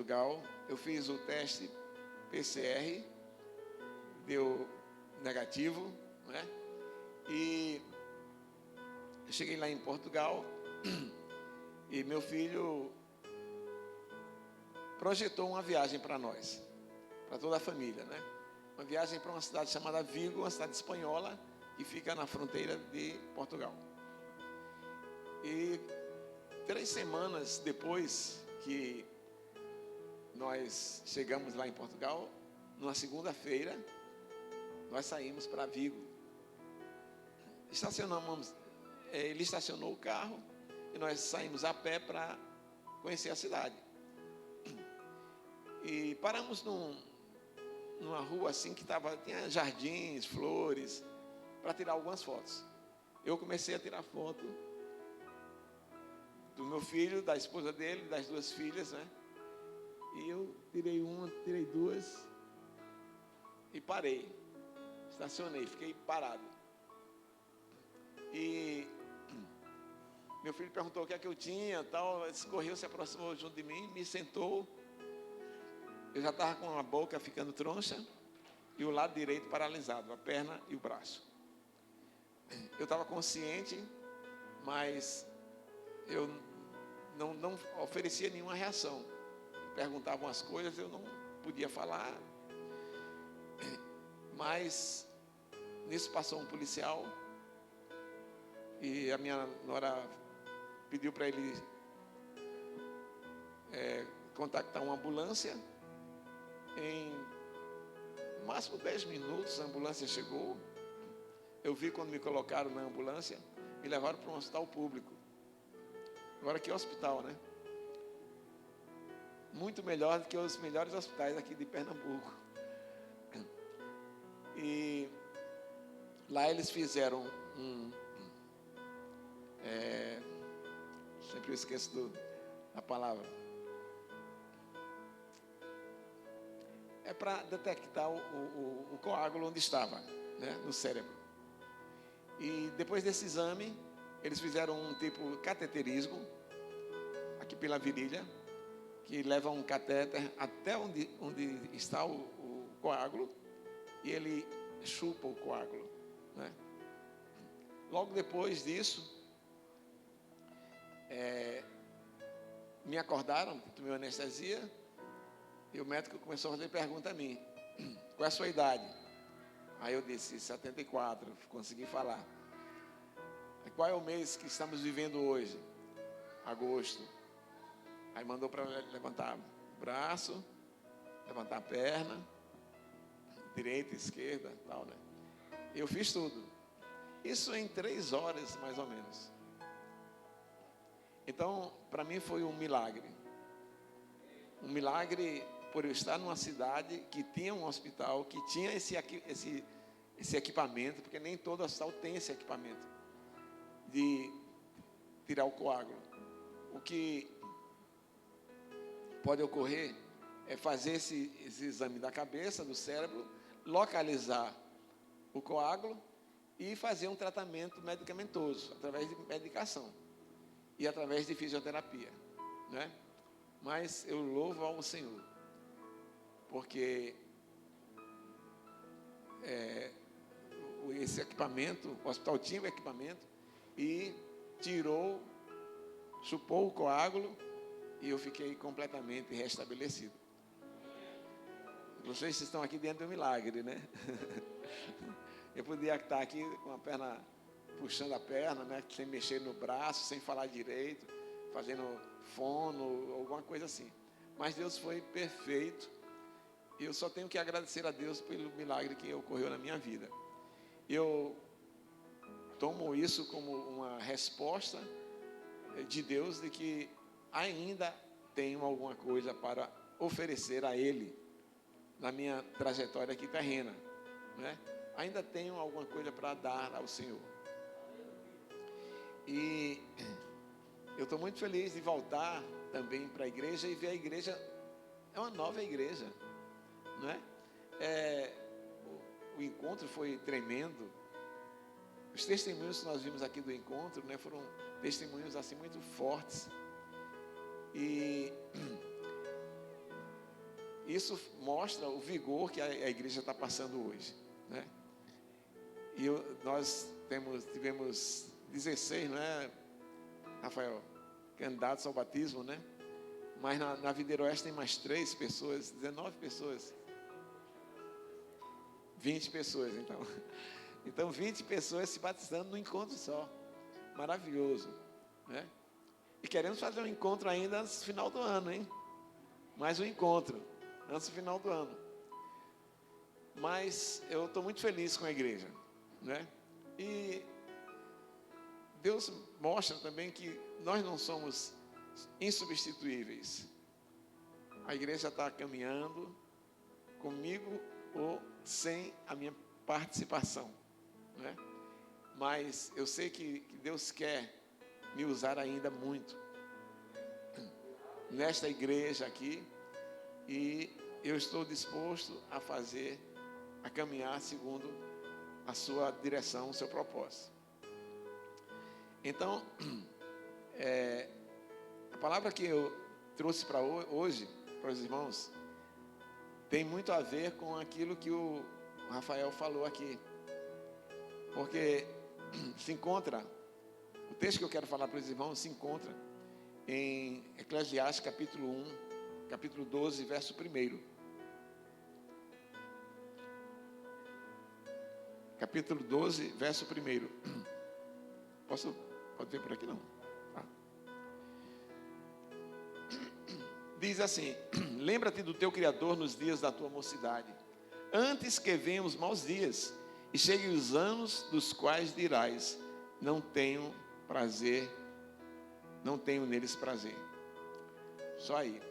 Portugal, eu fiz o teste PCR, deu negativo, né? E eu cheguei lá em Portugal e meu filho projetou uma viagem para nós, para toda a família, né? Uma viagem para uma cidade chamada Vigo, uma cidade espanhola que fica na fronteira de Portugal. E 3 semanas depois que nós chegamos lá em Portugal, numa segunda-feira, nós saímos para Vigo. Ele estacionou o carro e nós saímos a pé para conhecer a cidade. E paramos numa rua assim que tinha jardins, flores, para tirar algumas fotos. Eu comecei a tirar foto do meu filho, da esposa dele, das 2 filhas, né? E eu tirei uma, tirei 2 e parei. Estacionei, fiquei parado. E meu filho perguntou o que é que eu tinha, tal. Ele correu, se aproximou junto de mim, me sentou. Eu já estava com a boca ficando troncha e o lado direito paralisado, a perna e o braço. Eu estava consciente, mas eu não oferecia nenhuma reação. Perguntavam as coisas, eu não podia falar. Mas nisso passou um policial e a minha nora pediu para ele contactar uma ambulância. Em no máximo 10 minutos a ambulância chegou. Eu vi quando me colocaram na ambulância, me levaram para um hospital público. Agora que hospital, né? Muito melhor do que os melhores hospitais aqui de Pernambuco. E lá eles fizeram sempre eu esqueço da palavra. É para detectar o coágulo onde estava, né, no cérebro. E depois desse exame, eles fizeram um tipo cateterismo, aqui pela virilha, que leva um catéter até onde está o coágulo, e ele chupa o coágulo, né? Logo depois disso, me acordaram, tomei anestesia, e o médico começou a fazer pergunta a mim: qual é a sua idade? Aí eu disse 74, consegui falar. Qual é o mês que estamos vivendo hoje? Agosto. Aí mandou para levantar o braço, levantar a perna, direita, esquerda, tal, né? Eu fiz tudo. Isso em 3 horas, mais ou menos. Então, para mim foi um milagre. Um milagre por eu estar numa cidade que tinha um hospital, que tinha esse equipamento, porque nem todo hospital tem esse equipamento de tirar o coágulo. O que pode ocorrer é fazer esse exame da cabeça, do cérebro, localizar o coágulo e fazer um tratamento medicamentoso, através de medicação e através de fisioterapia, né? Mas eu louvo ao Senhor, porque esse equipamento, o hospital tinha o equipamento e chupou o coágulo e eu fiquei completamente restabelecido. Vocês estão aqui dentro do milagre, né? Eu podia estar aqui com a perna, puxando a perna, né? Sem mexer no braço, sem falar direito, fazendo fono, alguma coisa assim. Mas Deus foi perfeito. E eu só tenho que agradecer a Deus pelo milagre que ocorreu na minha vida. Eu tomo isso como uma resposta de Deus de que ainda tenho alguma coisa para oferecer a Ele na minha trajetória aqui terrena, né? Ainda tenho alguma coisa para dar ao Senhor. E eu estou muito feliz de voltar também para a igreja e ver a igreja, é uma nova igreja, não é? O encontro foi tremendo. Os testemunhos que nós vimos aqui do encontro, né, foram testemunhos assim muito fortes. E isso mostra o vigor que a igreja está passando hoje, né? E nós tivemos 16, não é, Rafael, candidatos ao batismo, né? Mas na Videira Oeste tem mais 3 pessoas, 19 pessoas. 20 pessoas, então. Então, 20 pessoas se batizando num encontro só. Maravilhoso, né? E queremos fazer um encontro ainda antes do final do ano, hein? Mais um encontro, antes do final do ano. Mas eu estou muito feliz com a igreja, né? E Deus mostra também que nós não somos insubstituíveis. A igreja está caminhando comigo ou sem a minha participação, né? Mas eu sei que Deus quer me usar ainda muito nesta igreja aqui, e eu estou disposto a caminhar segundo a sua direção, o seu propósito. Então, a palavra que eu trouxe para hoje, para os irmãos, tem muito a ver com aquilo que o Rafael falou aqui. Porque se encontra, o texto que eu quero falar para os irmãos se encontra em Eclesiastes capítulo 1, capítulo 12, verso 1. Capítulo 12, verso 1. Pode ver por aqui não? Tá. Diz assim: lembra-te do teu Criador nos dias da tua mocidade, antes que venham os maus dias, e cheguem os anos dos quais dirás, não tenho neles prazer. Só aí.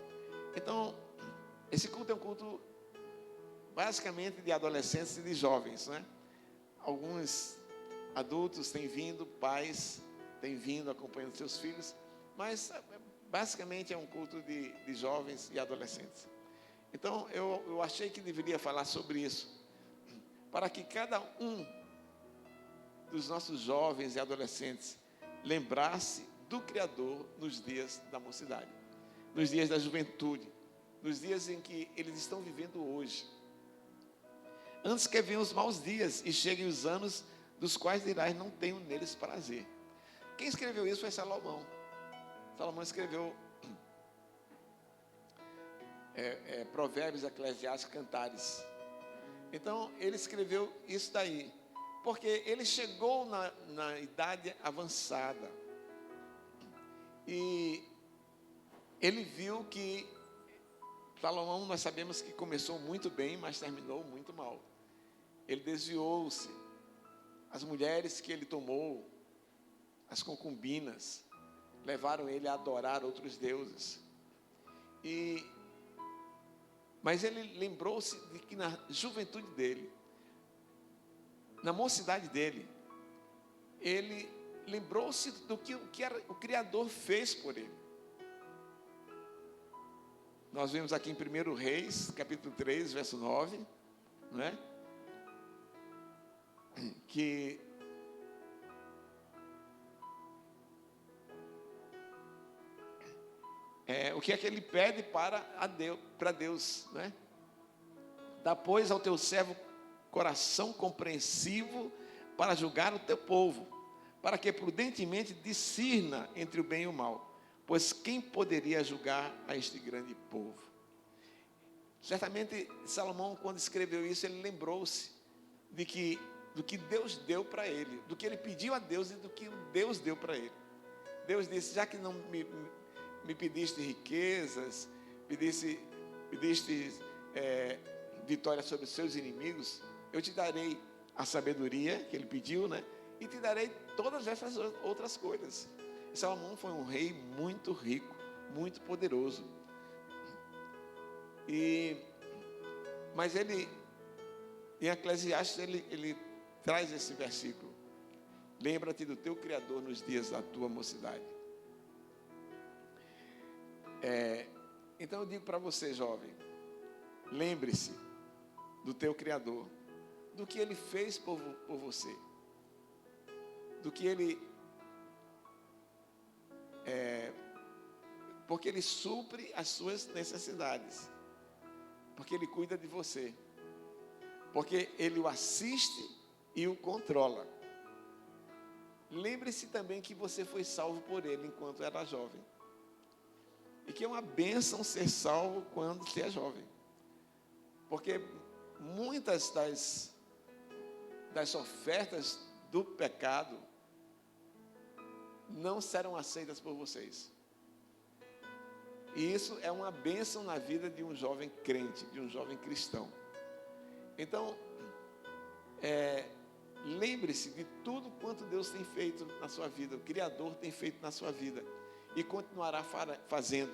Então, esse culto é um culto basicamente de adolescentes e de jovens, né? Alguns adultos têm vindo, pais têm vindo acompanhando seus filhos, mas basicamente é um culto de jovens e adolescentes. Então, eu achei que deveria falar sobre isso, para que cada um dos nossos jovens e adolescentes lembrasse do Criador nos dias da mocidade, nos dias da juventude, nos dias em que eles estão vivendo hoje. Antes que venham os maus dias e cheguem os anos dos quais dirás, não tenho neles prazer. Quem escreveu isso foi Salomão. Salomão escreveu Provérbios, Eclesiastes, Cantares. Então, ele escreveu isso daí, porque ele chegou na idade avançada, e ele viu que Salomão, nós sabemos que começou muito bem, mas terminou muito mal. Ele desviou-se. As mulheres que ele tomou, as concubinas, levaram ele a adorar outros deuses. Mas ele lembrou-se de que na juventude dele, na mocidade dele, ele lembrou-se do que o Criador fez por ele. Nós vemos aqui em 1 Reis, capítulo 3, verso 9, não é? Que o que é que ele pede para Deus, né? Dá, pois, ao teu servo coração compreensivo para julgar o teu povo, para que prudentemente discirna entre o bem e o mal, pois quem poderia julgar a este grande povo? Certamente Salomão, quando escreveu isso, ele lembrou-se do que Deus deu para ele, do que ele pediu a Deus e do que Deus deu para ele. Deus disse: já que não me pediste riquezas, pediste vitória sobre os seus inimigos, eu te darei a sabedoria que ele pediu, né? E te darei todas essas outras coisas. Salomão foi um rei muito rico, muito poderoso. Mas ele, em Eclesiastes, ele traz esse versículo: lembra-te do teu Criador nos dias da tua mocidade. Então eu digo para você, jovem, lembre-se do teu Criador, do que Ele fez por você, do que Ele, porque Ele supre as suas necessidades. porque Ele cuida de você, porque Ele o assiste e o controla. Lembre-se também que você foi salvo por Ele enquanto era jovem, e que é uma bênção ser salvo quando você é jovem, porque muitas das ofertas do pecado não serão aceitas por vocês. E isso é uma bênção na vida de um jovem crente, de um jovem cristão. Então, lembre-se de tudo quanto Deus tem feito na sua vida, o Criador tem feito na sua vida, e continuará fazendo.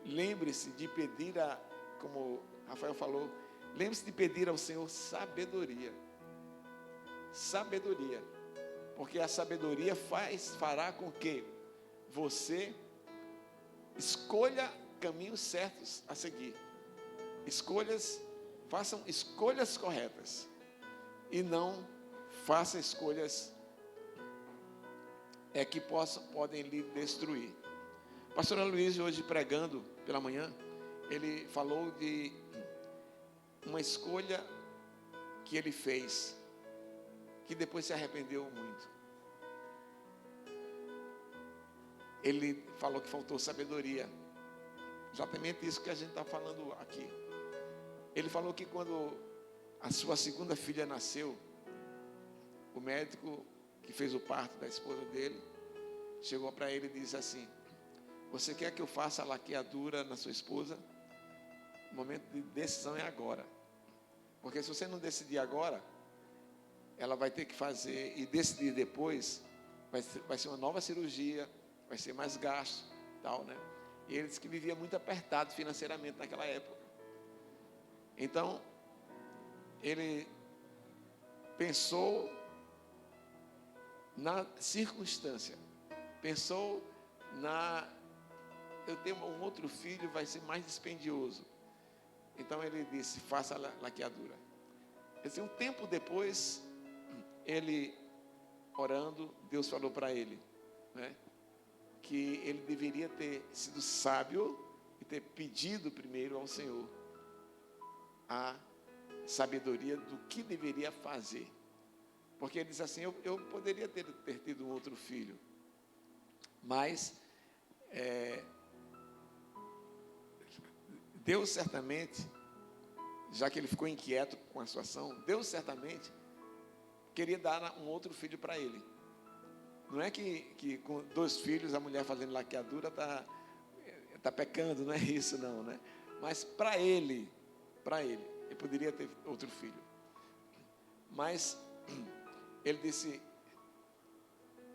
Lembre-se de pedir, como Rafael falou, lembre-se de pedir ao Senhor sabedoria. Sabedoria. Porque a sabedoria fará com que você escolha caminhos certos a seguir. Façam escolhas corretas. E não façam escolhas que podem lhe destruir. Pastor Aloysio, hoje pregando pela manhã, ele falou de uma escolha que ele fez, que depois se arrependeu muito. Ele falou que faltou sabedoria. Exatamente isso que a gente está falando aqui. Ele falou que quando a sua segunda filha nasceu, o médico que fez o parto da esposa dele chegou para ele e disse assim: você quer que eu faça a laqueadura na sua esposa? O momento de decisão é agora. Porque se você não decidir agora, ela vai ter que fazer e decidir depois, vai ser uma nova cirurgia, vai ser mais gasto, tal, né? E ele disse que vivia muito apertado financeiramente naquela época. Então, ele pensou na circunstância, pensou eu tenho um outro filho, vai ser mais dispendioso. Então ele disse: faça a laqueadura. Um tempo depois, ele orando, Deus falou para ele, né, que ele deveria ter sido sábio e ter pedido primeiro ao Senhor a sabedoria do que deveria fazer. Porque ele disse assim: eu poderia ter tido um outro filho, mas Deus certamente, já que ele ficou inquieto com a situação, Deus certamente queria dar um outro filho para ele. Não é que com 2 filhos a mulher fazendo laqueadura está pecando, não é isso não, né? Mas para ele poderia ter outro filho. Mas ele disse,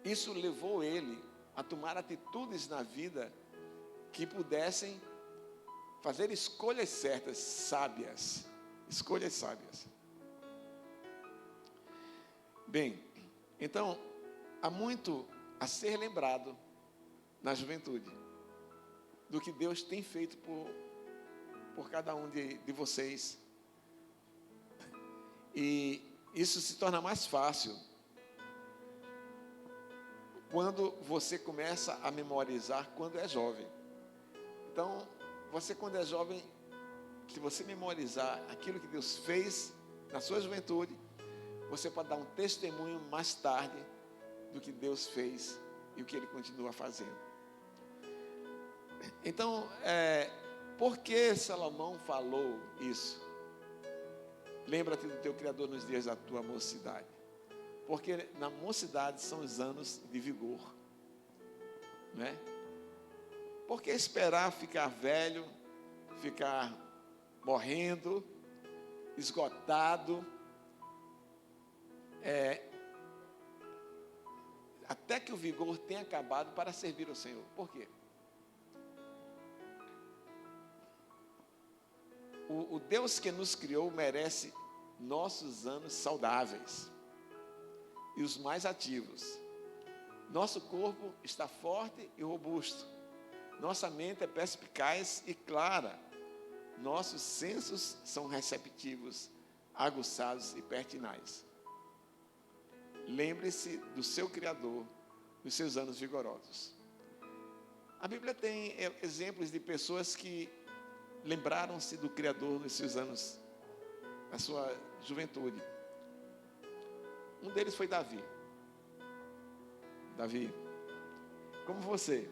isso levou ele a tomar atitudes na vida que pudessem fazer escolhas certas, sábias. Escolhas sábias. Bem, então, há muito a ser lembrado na juventude do que Deus tem feito por cada um de vocês. E isso se torna mais fácil quando você começa a memorizar quando é jovem. Então, você quando é jovem, se você memorizar aquilo que Deus fez na sua juventude, você pode dar um testemunho mais tarde do que Deus fez e o que Ele continua fazendo. Então, por que Salomão falou isso? Lembra-te do teu Criador nos dias da tua mocidade. Porque na mocidade são os anos de vigor, né? Por que esperar ficar velho, ficar morrendo, esgotado, até que o vigor tenha acabado para servir ao Senhor? Por quê? O Deus que nos criou merece nossos anos saudáveis e os mais ativos. Nosso corpo está forte e robusto. Nossa mente é perspicaz e clara. Nossos sensos são receptivos, aguçados e pertinaz. Lembre-se do seu Criador nos seus anos vigorosos. A Bíblia tem exemplos de pessoas que lembraram-se do Criador nos seus anos, na sua juventude. Um deles foi Davi. Davi, como você.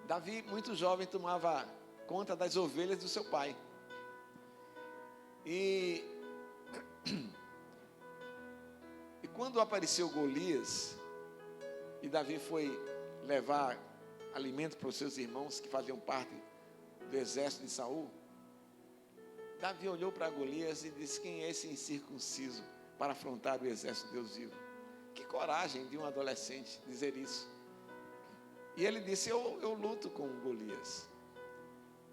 Davi, muito jovem, tomava conta das ovelhas do seu pai. E quando apareceu Golias, e Davi foi levar alimento para os seus irmãos que faziam parte do exército de Saul, Davi olhou para Golias e disse: quem é esse incircunciso para afrontar o exército de Deus vivo? Que coragem de um adolescente dizer isso. E ele disse: eu luto com Golias.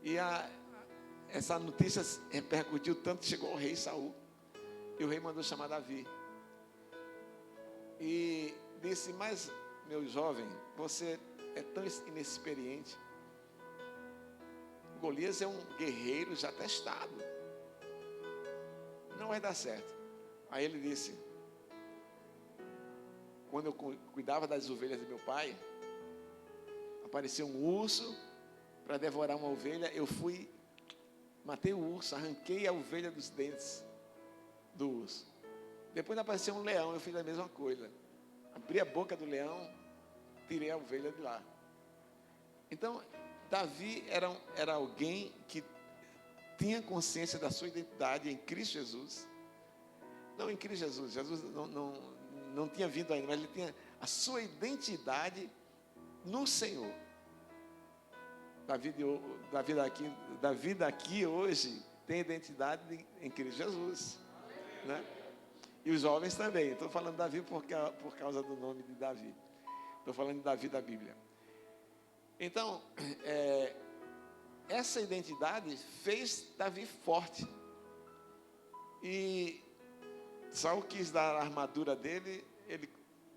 E essa notícia repercutiu tanto que chegou ao rei Saul. E o rei mandou chamar Davi. E disse: mas, meu jovem, você é tão inexperiente. Golias é um guerreiro já testado. Não vai dar certo. Aí ele disse: quando eu cuidava das ovelhas do meu pai, apareceu um urso para devorar uma ovelha. Eu fui, matei o urso, arranquei a ovelha dos dentes do urso. Depois apareceu um leão, eu fiz a mesma coisa. Abri a boca do leão, tirei a ovelha de lá. Então, Davi era alguém que tinha consciência da sua identidade em Cristo Jesus. Não em Cristo Jesus, Jesus não tinha vindo ainda, mas ele tinha a sua identidade no Senhor. Davi daqui hoje tem identidade em Cristo Jesus, né? E os jovens também. Estou falando de Davi por causa do nome de Davi. Estou falando de Davi da Bíblia. Então, essa identidade fez Davi forte. E Saul quis dar a armadura dele, ele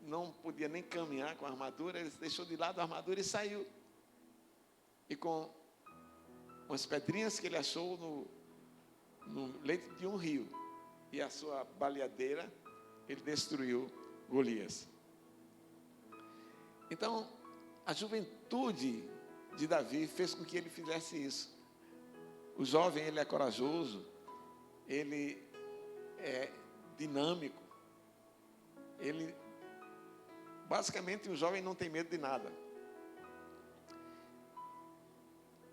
não podia nem caminhar com a armadura, ele deixou de lado a armadura e saiu. E com umas pedrinhas que ele achou no leito de um rio, e a sua baleadeira, ele destruiu Golias. Então, a juventude de Davi fez com que ele fizesse isso. O jovem, ele é corajoso, ele é dinâmico, basicamente o jovem não tem medo de nada.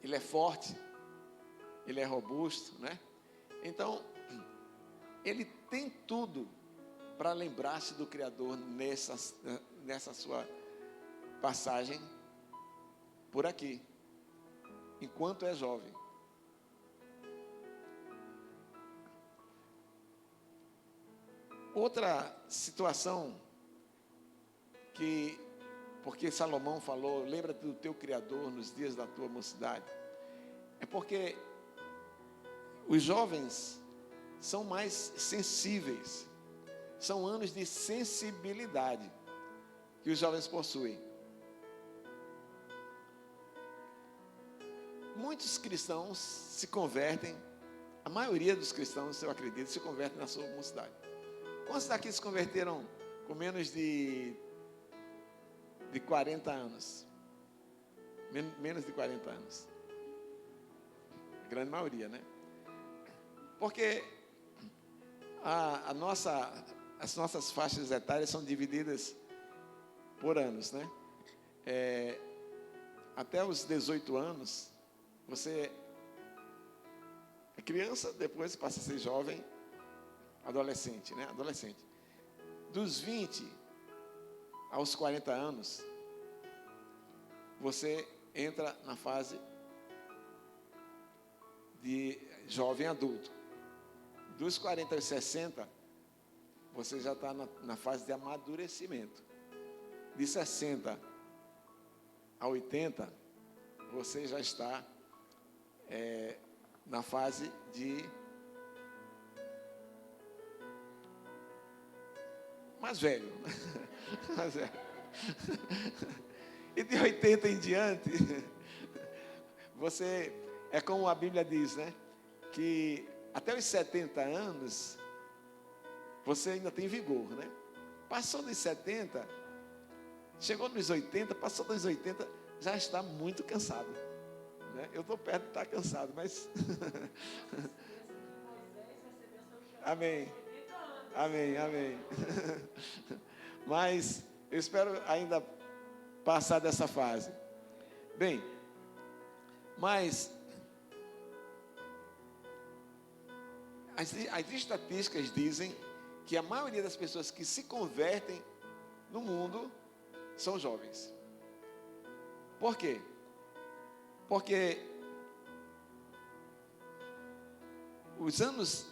Ele é forte, ele é robusto, né? Então, ele tem tudo para lembrar-se do Criador nessa sua passagem por aqui, enquanto é jovem. Outra situação porque Salomão falou: lembra-te do teu Criador nos dias da tua mocidade, é porque os jovens são mais sensíveis, são anos de sensibilidade que os jovens possuem. Muitos cristãos se convertem, a maioria dos cristãos, eu acredito, se convertem na sua mocidade. Quantos daqui se converteram com menos de 40 anos? Menos de 40 anos. A grande maioria, né? Porque as nossas faixas etárias são divididas por anos, né? Até os 18 anos, você é criança, depois passa a ser jovem, adolescente, né? Adolescente. Dos 20 aos 40 anos, você entra na fase de jovem adulto. Dos 40 aos 60, você já está na fase de amadurecimento. De 60 a 80, você já está na fase de mais velho. Mais velho. E de 80 em diante, você, é como a Bíblia diz, né? Que até os 70 anos, você ainda tem vigor, né? Passou dos 70, chegou nos 80, passou dos 80, já está muito cansado. né? Eu estou perto de estar cansado, mas... Amém. Amém, amém. Mas eu espero ainda passar dessa fase. Bem, mas as estatísticas dizem que a maioria das pessoas que se convertem no mundo são jovens. Por quê? Porque os anos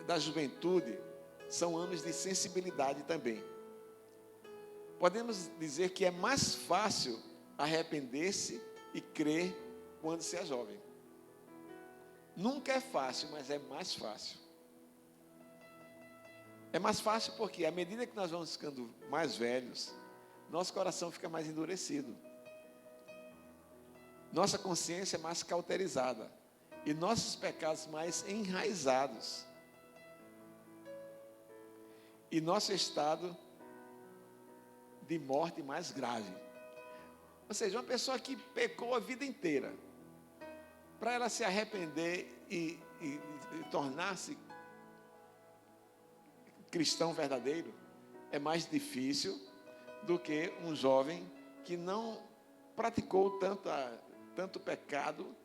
da juventude são anos de sensibilidade também. Podemos dizer que é mais fácil arrepender-se e crer quando se é jovem. Nunca é fácil, mas é mais fácil. É mais fácil porque, à medida que nós vamos ficando mais velhos, nosso coração fica mais endurecido. Nossa consciência é mais cauterizada. E nossos pecados mais enraizados. E nosso estado de morte mais grave. Ou seja, uma pessoa que pecou a vida inteira, para ela se arrepender e tornar-se cristão verdadeiro, é mais difícil do que um jovem que não praticou tanto pecado,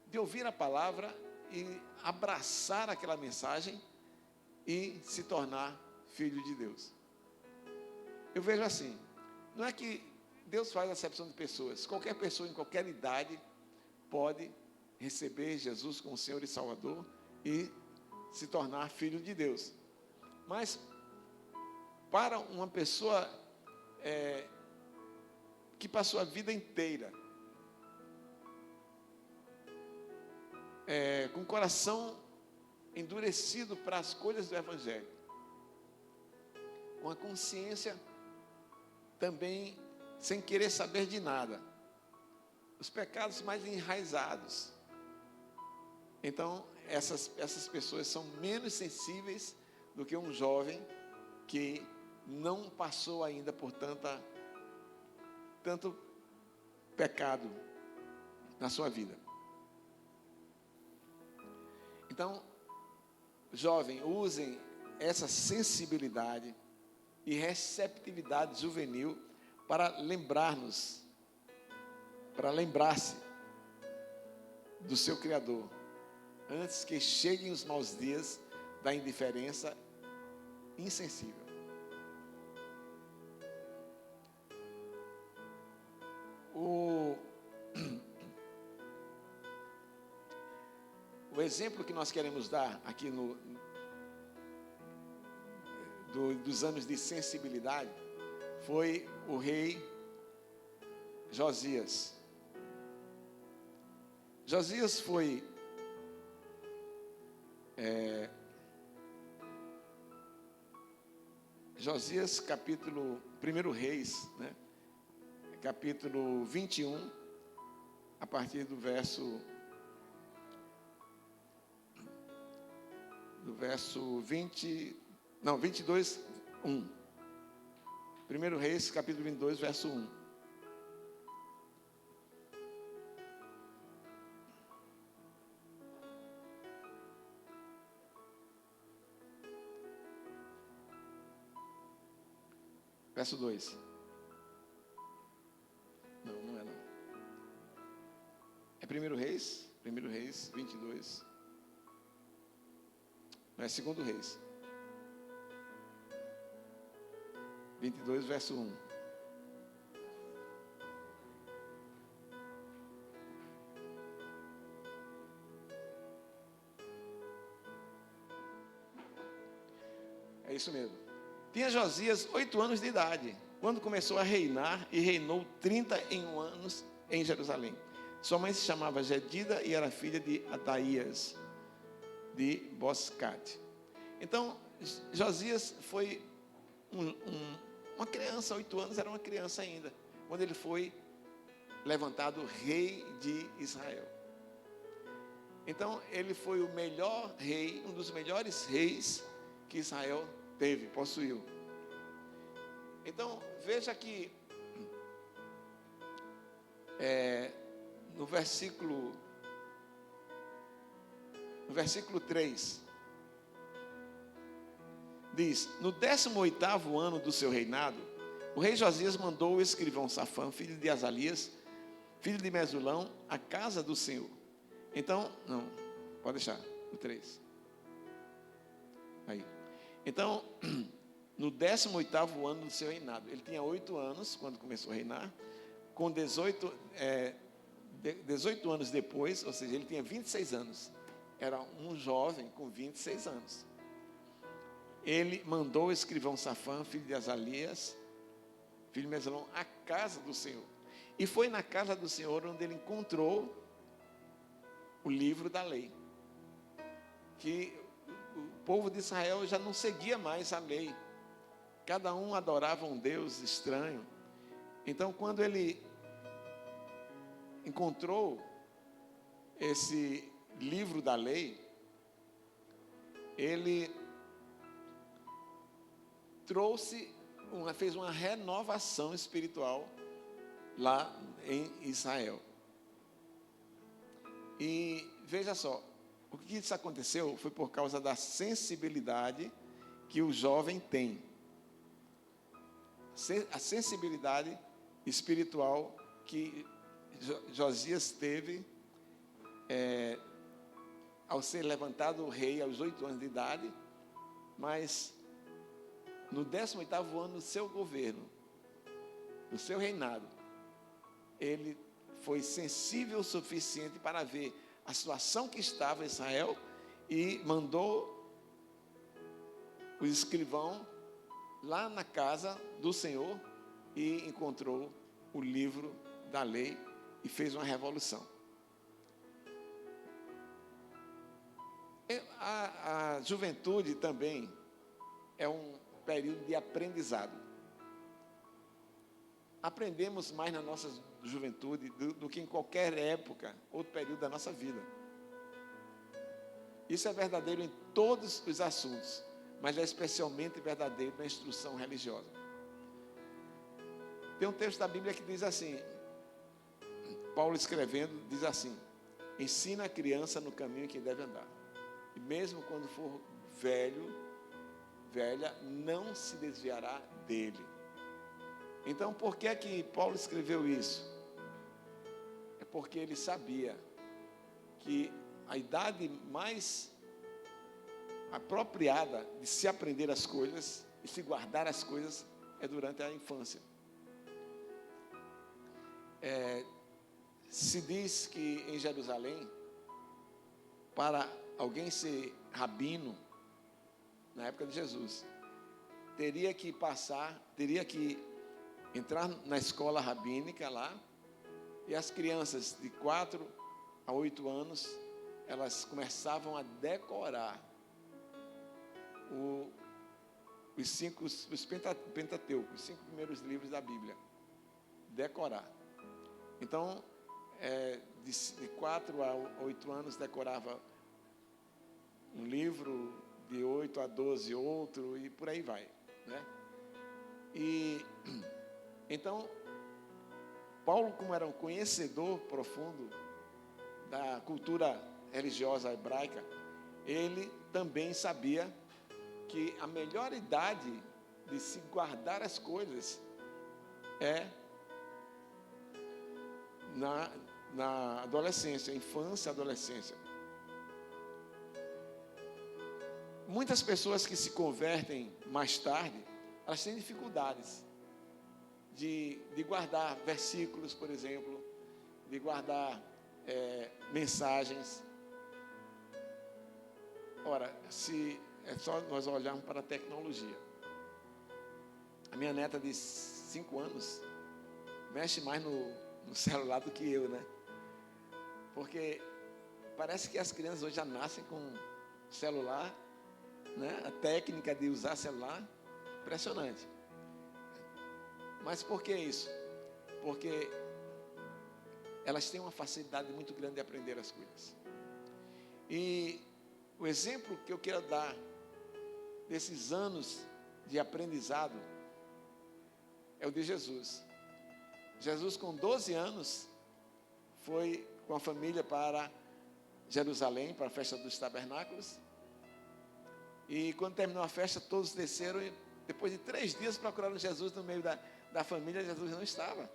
de ouvir a palavra e abraçar aquela mensagem e se tornar filho de Deus. Eu vejo assim, não é que Deus faz acepção de pessoas, qualquer pessoa em qualquer idade pode receber Jesus como Senhor e Salvador e se tornar filho de Deus. Mas para uma pessoa que passou a vida inteira com o coração endurecido para as coisas do Evangelho, uma consciência também sem querer saber de nada, os pecados mais enraizados. Então, essas pessoas são menos sensíveis do que um jovem que não passou ainda por tanto pecado na sua vida. Então, jovem, usem essa sensibilidade e receptividade juvenil para lembrar-se do seu Criador, antes que cheguem os maus dias da indiferença insensível. O exemplo que nós queremos dar aqui dos anos de sensibilidade foi o rei Josias. Josias foi Josias, capítulo 1 Reis, né? Capítulo 21, a partir do verso 22, 1. 1 Reis, capítulo 22, verso 1. Verso 2. Não é não. É 1 Reis, 22. Não é 2 Reis. 22, verso 1. É isso mesmo. Tinha Josias 8 anos de idade, quando começou a reinar, e reinou 31 anos em Jerusalém. Sua mãe se chamava Jedida e era filha de Adaías, de Boscate. Então, Josias foi uma criança, 8 anos, era uma criança ainda, quando ele foi levantado rei de Israel. Então, ele foi o melhor rei, um dos melhores reis que Israel possuiu. Então, veja que no versículo 3, diz: no 18º ano do seu reinado, o rei Josias mandou o escrivão Safã, filho de Azalias, filho de Mesulão, à casa do Senhor. Então, não, pode deixar, no 3. Aí. Então, no 18º ano do seu reinado, ele tinha 8 anos quando começou a reinar, com 18 anos depois, ou seja, ele tinha 26 anos, era um jovem com 26 anos. Ele mandou o escrivão Safã, filho de Azalias, filho de Mesulão, à casa do Senhor. E foi na casa do Senhor onde ele encontrou o livro da lei. Que o povo de Israel já não seguia mais a lei. Cada um adorava um Deus estranho. Então, quando ele encontrou esse livro da lei, ele fez uma renovação espiritual lá em Israel. E veja só, o que isso aconteceu foi por causa da sensibilidade que o jovem tem. A sensibilidade espiritual que Josias teve ao ser levantado rei aos 8 anos de idade, mas no 18º ano do seu governo, do seu reinado, ele foi sensível o suficiente para ver a situação que estava Israel e mandou o escrivão lá na casa do Senhor e encontrou o livro da lei e fez uma revolução. A juventude também é um período de aprendizado. Aprendemos mais na nossa juventude do que em qualquer época, outro período da nossa vida. Isso é verdadeiro em todos os assuntos, mas é especialmente verdadeiro na instrução religiosa. Tem um texto da Bíblia que diz assim, Paulo escrevendo, diz assim: ensina a criança no caminho que deve andar, e mesmo quando for velha, não se desviará dele. Então, por que é que Paulo escreveu isso? É porque ele sabia que a idade mais apropriada de se aprender as coisas e se guardar as coisas é durante a infância. Se diz que em Jerusalém, para alguém ser rabino, na época de Jesus, teria que entrar na escola rabínica lá, e as crianças de 4 a 8 anos, elas começavam a decorar os Pentateucos, os 5 primeiros livros da Bíblia. Decorar. Então, de 4 a 8 anos, decorava um livro, de 8 a 12 outro, e por aí vai, né? E então, Paulo, como era um conhecedor profundo da cultura religiosa hebraica, ele também sabia que a melhor idade de se guardar as coisas é na adolescência, infância e adolescência. Muitas pessoas que se convertem mais tarde, elas têm dificuldades de guardar versículos, por exemplo, de guardar mensagens. Ora, se é só nós olharmos para a tecnologia. A minha neta de 5 anos mexe mais no celular do que eu, né? Porque parece que as crianças hoje já nascem com celular, né? A técnica de usar celular, impressionante. Mas por que isso? Porque elas têm uma facilidade muito grande de aprender as coisas. E o exemplo que eu quero dar desses anos de aprendizado é o de Jesus. Jesus, com 12 anos, foi com a família para Jerusalém, para a festa dos tabernáculos. E quando terminou a festa, todos desceram e depois de 3 dias procuraram Jesus no meio da família. Jesus não estava.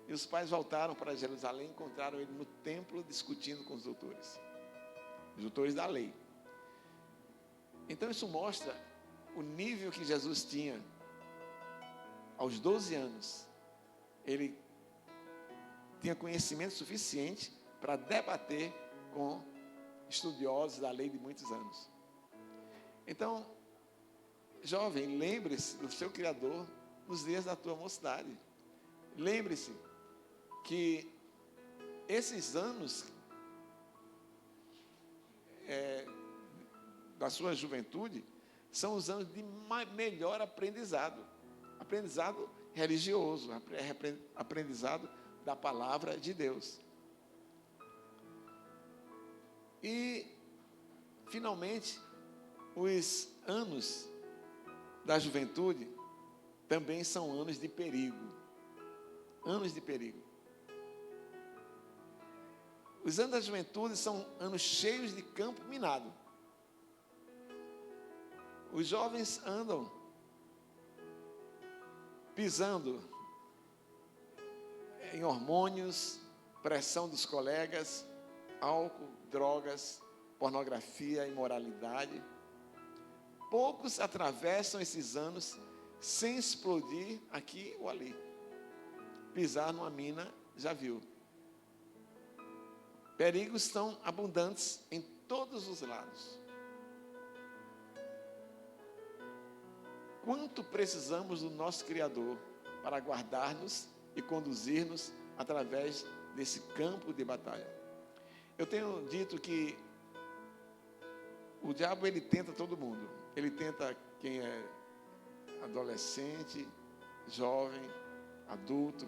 E os pais voltaram para Jerusalém e encontraram ele no templo discutindo com os doutores da lei. Então isso mostra o nível que Jesus tinha. Aos 12 anos, ele tinha conhecimento suficiente para debater com estudiosos da lei de muitos anos. Então, jovem, lembre-se do seu Criador nos dias da tua mocidade. Lembre-se que esses anos da sua juventude são os anos de melhor aprendizado. Aprendizado religioso, aprendizado da palavra de Deus. E, finalmente, os anos da juventude também são anos de perigo. Anos de perigo. Os anos da juventude são anos cheios de campo minado. Os jovens andam pisando em hormônios, pressão dos colegas, álcool, drogas, pornografia, imoralidade. Poucos atravessam esses anos sem explodir aqui ou ali. Pisar numa mina, já viu. Perigos estão abundantes em todos os lados. Quanto precisamos do nosso Criador para guardar-nos e conduzir-nos através desse campo de batalha? Eu tenho dito que o diabo, ele tenta todo mundo. Ele tenta quem é adolescente, jovem, adulto,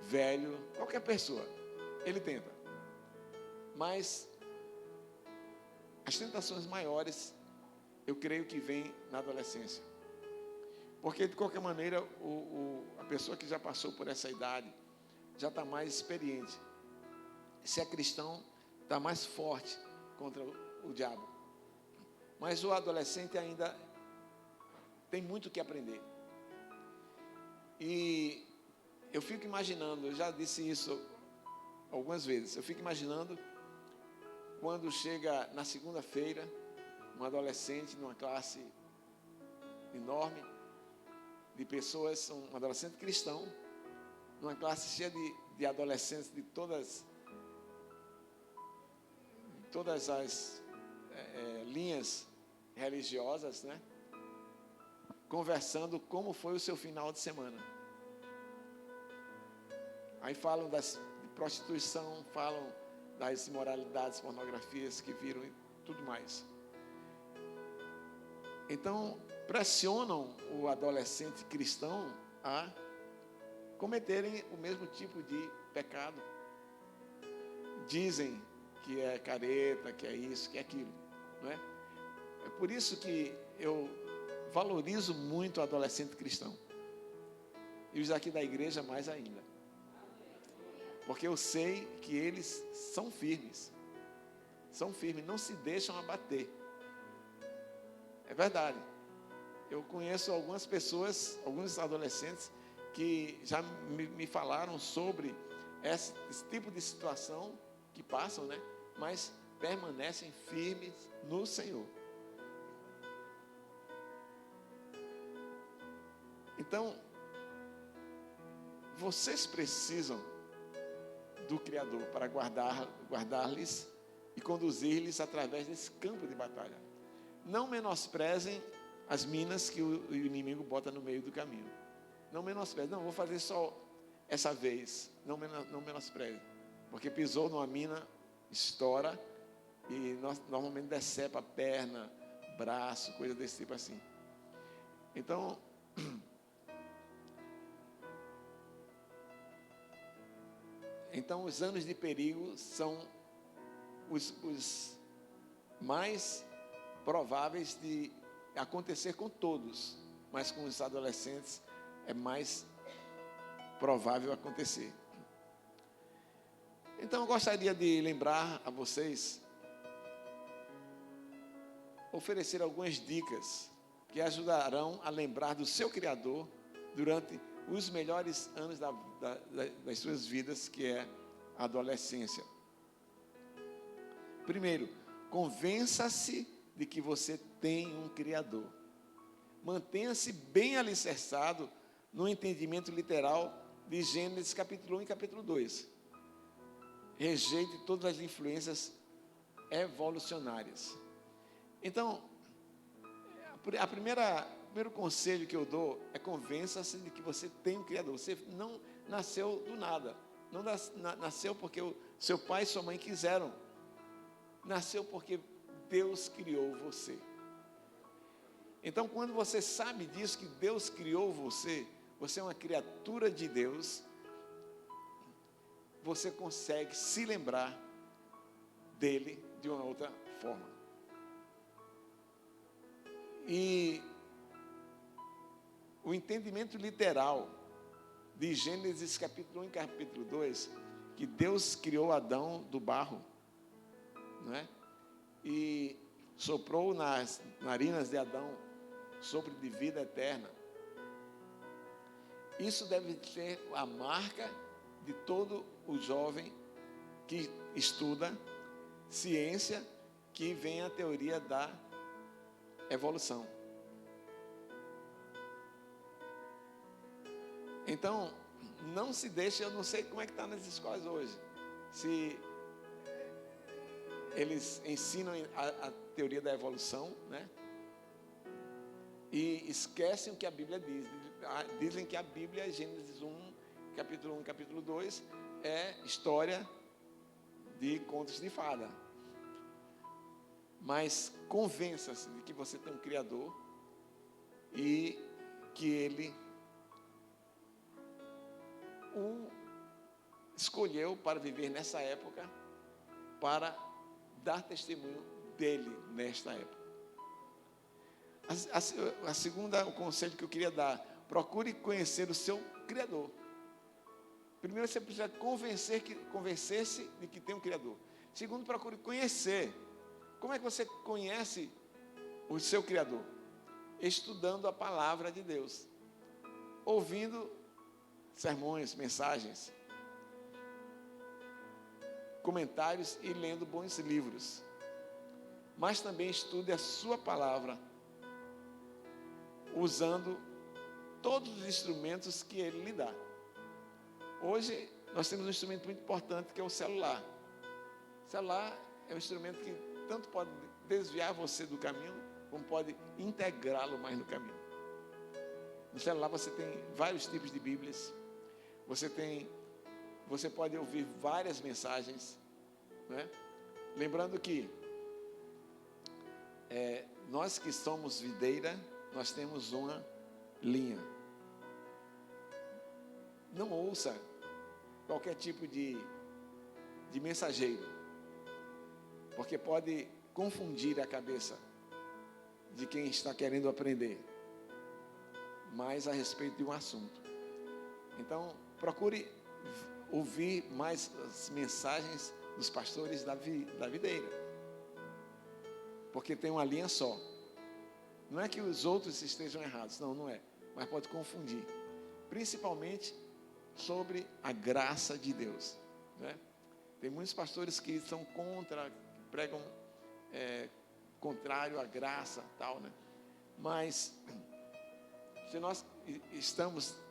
velho, qualquer pessoa. Ele tenta. Mas as tentações maiores, eu creio que vem na adolescência. Porque, de qualquer maneira, a pessoa que já passou por essa idade já está mais experiente. Se é cristão, está mais forte contra o diabo. Mas o adolescente ainda tem muito que aprender. E eu fico imaginando, eu já disse isso algumas vezes, eu fico imaginando quando chega na segunda-feira, um adolescente numa classe enorme de pessoas, um adolescente cristão, numa classe cheia de adolescentes de todas as linhas religiosas, né? Conversando como foi o seu final de semana. Aí falam de prostituição, falam das imoralidades, pornografias que viram e tudo mais. Então, pressionam o adolescente cristão a cometerem o mesmo tipo de pecado. Dizem que é careta, que é isso, que é aquilo, não é? É por isso que eu valorizo muito o adolescente cristão. E os aqui da igreja mais ainda. Porque eu sei que eles são firmes. São firmes, não se deixam abater. É verdade. Eu conheço algumas pessoas, alguns adolescentes, que já me falaram sobre esse tipo de situação que passam, né? Mas permanecem firmes no Senhor. Então, vocês precisam do Criador para guardar-lhes e conduzir-lhes através desse campo de batalha. Não menosprezem as minas que o inimigo bota no meio do caminho. Não menosprezem. Não, vou fazer só essa vez. Não menosprezem. Porque pisou numa mina, estoura e normalmente decepa a perna, braço, coisa desse tipo assim. Então, os anos de perigo são os mais prováveis de acontecer com todos, mas com os adolescentes é mais provável acontecer. Então eu gostaria de lembrar a vocês, oferecer algumas dicas que ajudarão a lembrar do seu Criador durante os melhores anos das suas vidas, que é a adolescência. Primeiro, convença-se de que você tem um Criador. Mantenha-se bem alicerçado no entendimento literal de Gênesis capítulo 1 e capítulo 2. Rejeite todas as influências evolucionárias. Então, o primeiro conselho que eu dou é: convença-se de que você tem um Criador. Você não nasceu do nada. Não nasceu porque o seu pai e sua mãe quiseram. Nasceu porque Deus criou você. Então, quando você sabe disso, que Deus criou você, você é uma criatura de Deus, você consegue se lembrar dele de uma outra forma. E o entendimento literal de Gênesis capítulo 1 e capítulo 2, que Deus criou Adão do barro, não é? E soprou nas narinas de Adão sopro de vida eterna. Isso deve ser a marca de todo o jovem que estuda ciência, que vem a teoria da evolução. Então, não se deixe, eu não sei como é que está nas escolas hoje, se eles ensinam a teoria da evolução, né? E esquecem o que a Bíblia diz. Dizem que a Bíblia, Gênesis 1, capítulo 2, é história de contos de fada. Mas convença-se de que você tem um Criador e que Ele o escolheu para viver nessa época, para dar testemunho dele nesta época. A segunda, o conselho que eu queria dar: procure conhecer o seu Criador. Primeiro, você precisa convencer-se de que tem um Criador. Segundo, procure conhecer. Como é que você conhece o seu Criador? Estudando a palavra de Deus, ouvindo sermões, mensagens, comentários e lendo bons livros. Mas também estude a sua palavra, usando todos os instrumentos que Ele lhe dá. Hoje nós temos um instrumento muito importante, que é o celular. O celular é um instrumento que tanto pode desviar você do caminho, como pode integrá-lo mais no caminho. No celular você tem vários tipos de Bíblias. Você pode ouvir várias mensagens, né? Lembrando que nós que somos videira, nós temos uma linha. Não ouça qualquer tipo de mensageiro, porque pode confundir a cabeça de quem está querendo aprender mais a respeito de um assunto. Então, procure ouvir mais as mensagens dos pastores da videira, porque tem uma linha só. Não é que os outros estejam errados, não é, mas pode confundir, principalmente sobre a graça de Deus, né? Tem muitos pastores que são contra, pregam contrário à graça, tal, né? Mas se nós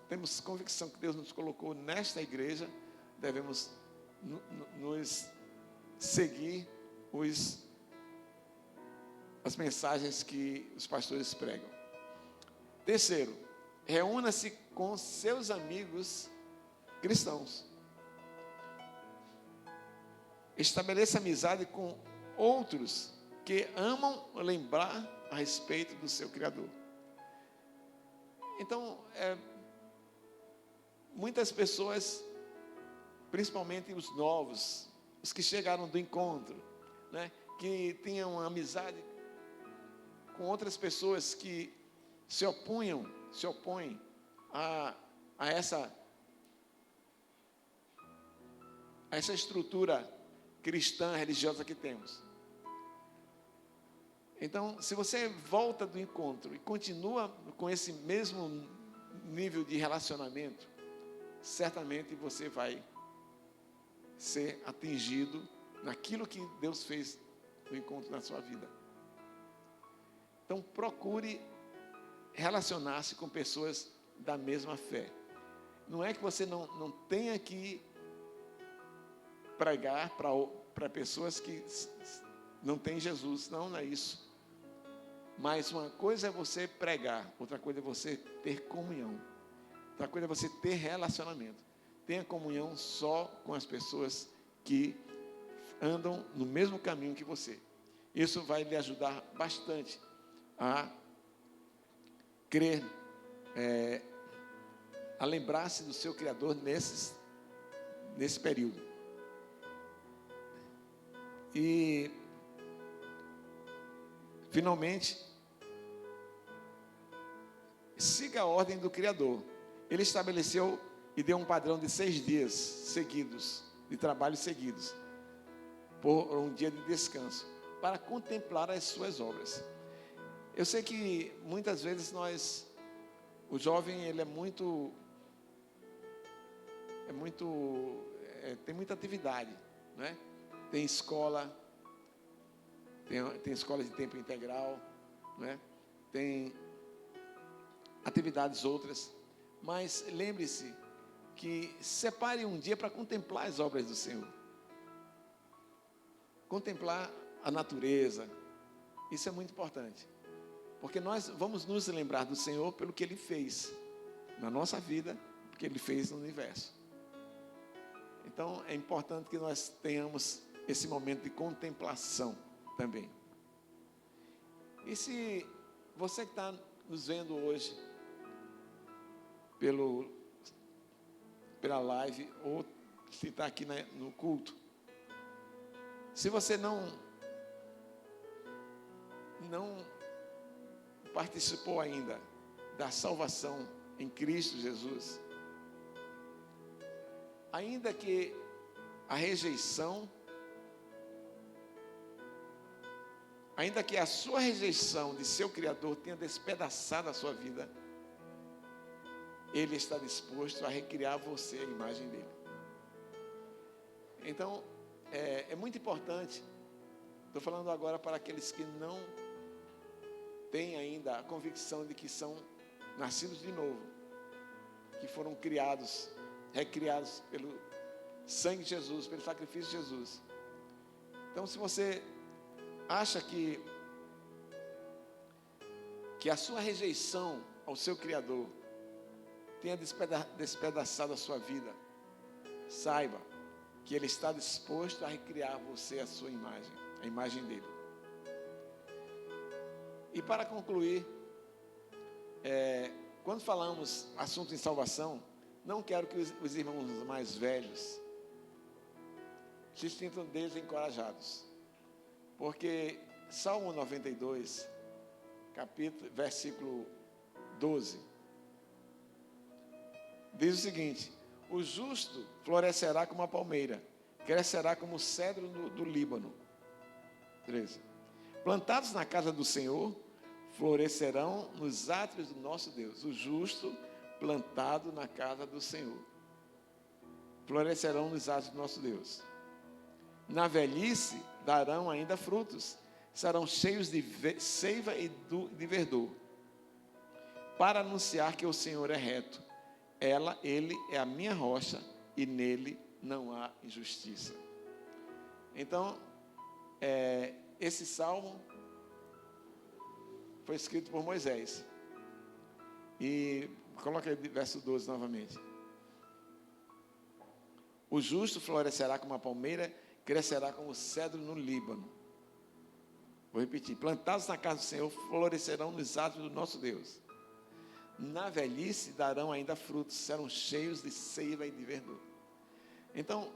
temos convicção que Deus nos colocou nesta igreja, devemos nos seguir as mensagens que os pastores pregam. Terceiro, reúna-se com seus amigos cristãos. Estabeleça amizade com outros que amam lembrar a respeito do seu Criador. Então, muitas pessoas, principalmente os novos, os que chegaram do encontro, né, que tinham amizade com outras pessoas que se opõem a a essa estrutura cristã, religiosa que temos. Então, se você volta do encontro e continua com esse mesmo nível de relacionamento, certamente você vai ser atingido naquilo que Deus fez no encontro na sua vida. Então, procure relacionar-se com pessoas da mesma fé. Não é que você não tenha que pregar para pessoas que não têm Jesus, não é isso. Mas uma coisa é você pregar, outra coisa é você ter comunhão, outra coisa é você ter relacionamento. Tenha comunhão só com as pessoas que andam no mesmo caminho que você. Isso vai lhe ajudar bastante a crer, a lembrar-se do seu Criador nesse período. E, finalmente, siga a ordem do Criador. Ele estabeleceu e deu um padrão de 6 dias seguidos, de trabalho seguidos, por um dia de descanso, para contemplar as suas obras. Eu sei que muitas vezes o jovem, ele tem muita atividade, né? Tem escola, tem escola de tempo integral, né? Tem atividades outras, mas lembre-se que separe um dia para contemplar as obras do Senhor, contemplar a natureza. Isso é muito importante, porque nós vamos nos lembrar do Senhor pelo que Ele fez na nossa vida, porque Ele fez no universo. Então é importante que nós tenhamos esse momento de contemplação também. E se você que está nos vendo hoje pela live, ou se está aqui no culto, se você não participou ainda da salvação em Cristo Jesus, ainda que a rejeição, ainda que a sua rejeição de seu Criador tenha despedaçado a sua vida, Ele está disposto a recriar você a imagem dele. Então, é muito importante. Estou falando agora para aqueles que não têm ainda a convicção de que são nascidos de novo, que foram recriados pelo sangue de Jesus, pelo sacrifício de Jesus. Então, se você acha que a sua rejeição ao seu Criador tenha despedaçado a sua vida, saiba que Ele está disposto a recriar você a sua imagem, a imagem dele. E para concluir, quando falamos assunto em salvação, não quero que os irmãos mais velhos se sintam desencorajados, porque Salmo 92, versículo 12, diz o seguinte: o justo florescerá como a palmeira, crescerá como o cedro do Líbano. 13. Plantados na casa do Senhor, florescerão nos átrios do nosso Deus. O justo plantado na casa do Senhor, florescerão nos átrios do nosso Deus. Na velhice darão ainda frutos, serão cheios de seiva e de verdor, para anunciar que o Senhor é reto. Ele é a minha rocha e nele não há injustiça. Então, esse salmo foi escrito por Moisés. E coloca aí verso 12 novamente. O justo florescerá como a palmeira, crescerá como o cedro no Líbano. Vou repetir: plantados na casa do Senhor, florescerão nos átrios do nosso Deus. Na velhice darão ainda frutos, serão cheios de seiva e de verdor. Então,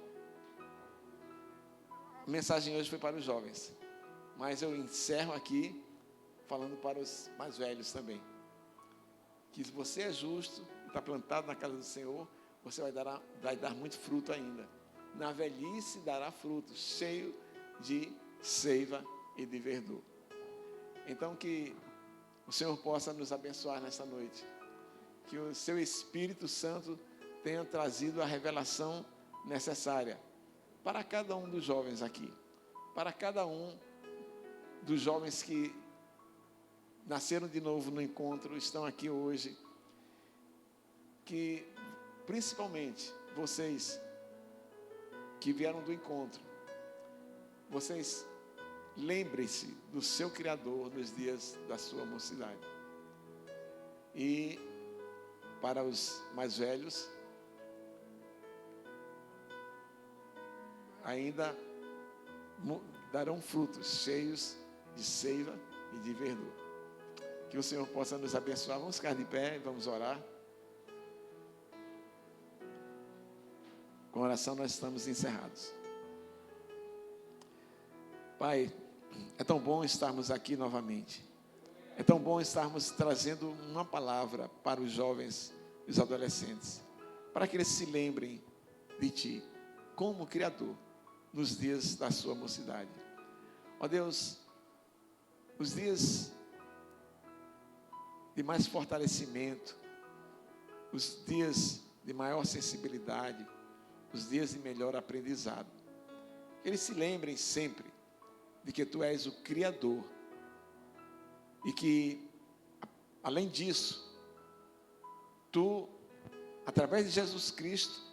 a mensagem hoje foi para os jovens, mas eu encerro aqui falando para os mais velhos também, que se você é justo e está plantado na casa do Senhor, você vai dar muito fruto ainda. na velhice dará frutos, cheio de seiva e de verdor. Então que o Senhor possa nos abençoar nesta noite, que o seu Espírito Santo tenha trazido a revelação necessária para cada um dos jovens aqui, para cada um dos jovens que nasceram de novo no encontro, estão aqui hoje, que principalmente vocês que vieram do encontro, vocês lembrem-se do seu Criador nos dias da sua mocidade. E para os mais velhos, ainda darão frutos cheios de seiva e de verdor. Que o Senhor possa nos abençoar. Vamos ficar de pé e vamos orar. Com oração nós estamos encerrados. Pai, é tão bom estarmos aqui novamente. É tão bom estarmos trazendo uma palavra para os jovens e os adolescentes, para que eles se lembrem de Ti, como Criador, nos dias da sua mocidade. Ó Deus, os dias de mais fortalecimento, os dias de maior sensibilidade, os dias de melhor aprendizado, eles se lembrem sempre de que Tu és o Criador e que, além disso, Tu, através de Jesus Cristo,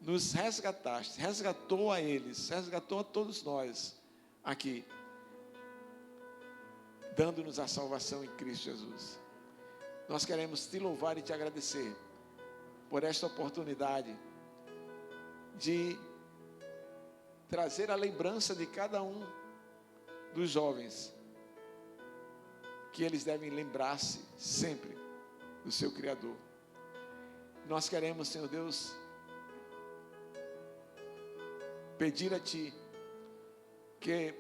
nos resgataste, resgatou a eles, resgatou a todos nós aqui, dando-nos a salvação em Cristo Jesus. Nós queremos Te louvar e Te agradecer por esta oportunidade de trazer a lembrança de cada um dos jovens, que eles devem lembrar-se sempre do seu Criador. Nós queremos, Senhor Deus, pedir a Ti que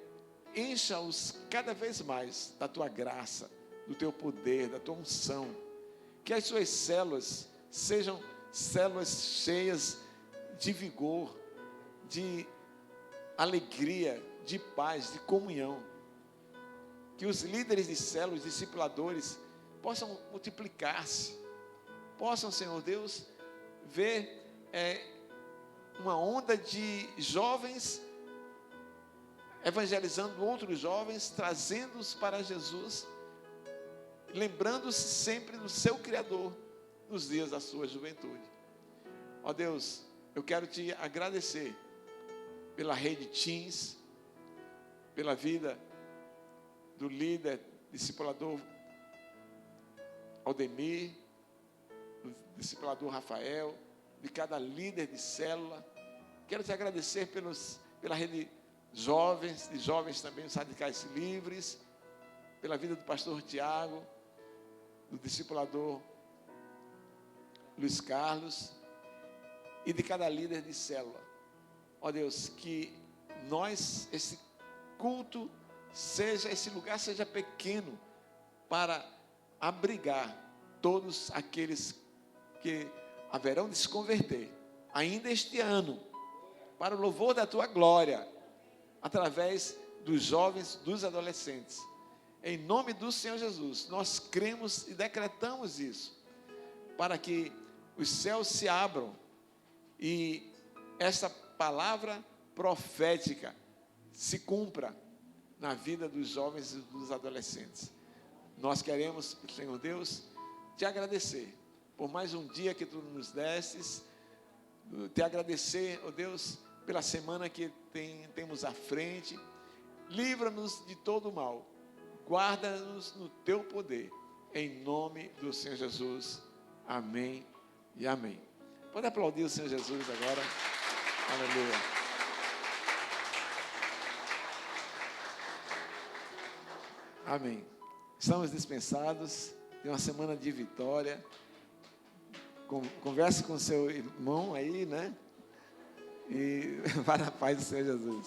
encha-os cada vez mais da Tua graça, do Teu poder, da Tua unção, que as suas células sejam células cheias de vigor, de alegria, de paz, de comunhão. Que os líderes de células, discipuladores, possam multiplicar-se, possam, Senhor Deus, ver uma onda de jovens evangelizando outros jovens, trazendo-os para Jesus, lembrando-se sempre do seu Criador nos dias da sua juventude. Ó Deus, eu quero Te agradecer pela rede Teens, pela vida do líder, discipulador Aldemir, do discipulador Rafael, de cada líder de célula. Quero Te agradecer pela rede jovens, de jovens também, os radicais livres, pela vida do pastor Tiago, do discipulador Luiz Carlos e de cada líder de célula. Ó Deus, que esse culto esse lugar seja pequeno para abrigar todos aqueles que haverão de se converter ainda este ano, para o louvor da Tua glória, através dos jovens, dos adolescentes. Em nome do Senhor Jesus, nós cremos e decretamos isso, para que os céus se abram e essa palavra profética se cumpra na vida dos jovens e dos adolescentes. Nós queremos, Senhor Deus, Te agradecer por mais um dia que Tu nos destes, Te agradecer, ó Deus, pela semana que temos à frente. Livra-nos de todo o mal, guarda-nos no Teu poder, em nome do Senhor Jesus. Amém e amém. Pode aplaudir o Senhor Jesus agora. Aleluia. Amém. Estamos dispensados de uma semana de vitória. Converse com seu irmão aí, né? E vá na paz do Senhor Jesus.